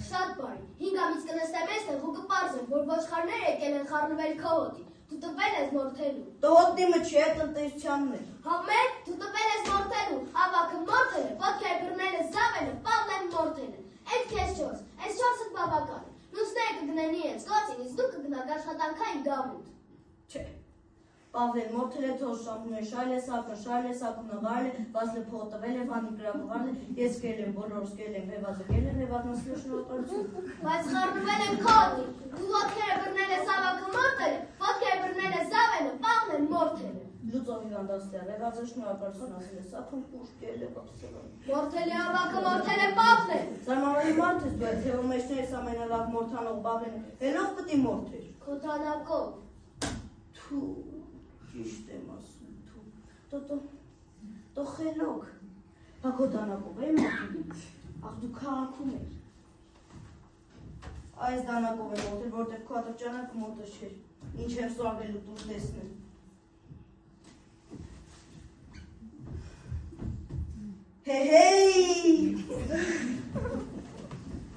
Շատ բարի, 5 ամիս կնստեմ էստեղ ու կպարզեմ, որ ոչխարները եկել են խառնվել քո հոտին, դու տվել ես մորթելու։ Տո հոտնի մը չի, այդ ընտեսությանն է։ Համեր, դու տվել ես մորթելու, ավակը մորթել է, ոտքերը բռնել է զավելը, պավլեն մորթել է։ Այդ քեզ 4, այս 4-ը բավական է։ Լուսները կգնեն իրենց գործին, իսկ դու կգնաք աշխատանքային գավութ։ Չէ։ Պավլեն մորթել է թոր շամուներ, շայլ է սակը նղարել է, վազլը փողը տվել է, վանի գրակողարել է, ես կել եմ, բոլորս կել եմ, հևազը կել եմ, հևազն ասլի շնորհակալություն։ Բայց խառնվել եմ քո հոտին, դու ոտքերը բռնել ես ավակը մորթել է, ոտքերը բռնել ես զավելը, պավլեն մորթել է։ Լուծով հիվանդացել է, հևազը շնորհակալություն ասել է, սակում պուշ կել է, բապսելան։ Մորթել է ավակը, մորթել է պավլեն։ Զարմանալի մարդ ես դու այդ թևը մեջներից ամենալավ մորթանող Պավլեն է, հելով պտի մորթեր։ Քո թանակով։ Թու, ճիշտ եմ ասում, թու, տո խելոք, բա քո դանակով է մորթել, աղ դու քաղաքում էր։ Այս դանակով է մորթել, որտեղ քո ատրճանակը մոտը չէր, ինչ եմ սորվելու դուր տեսնեմ։ Հե,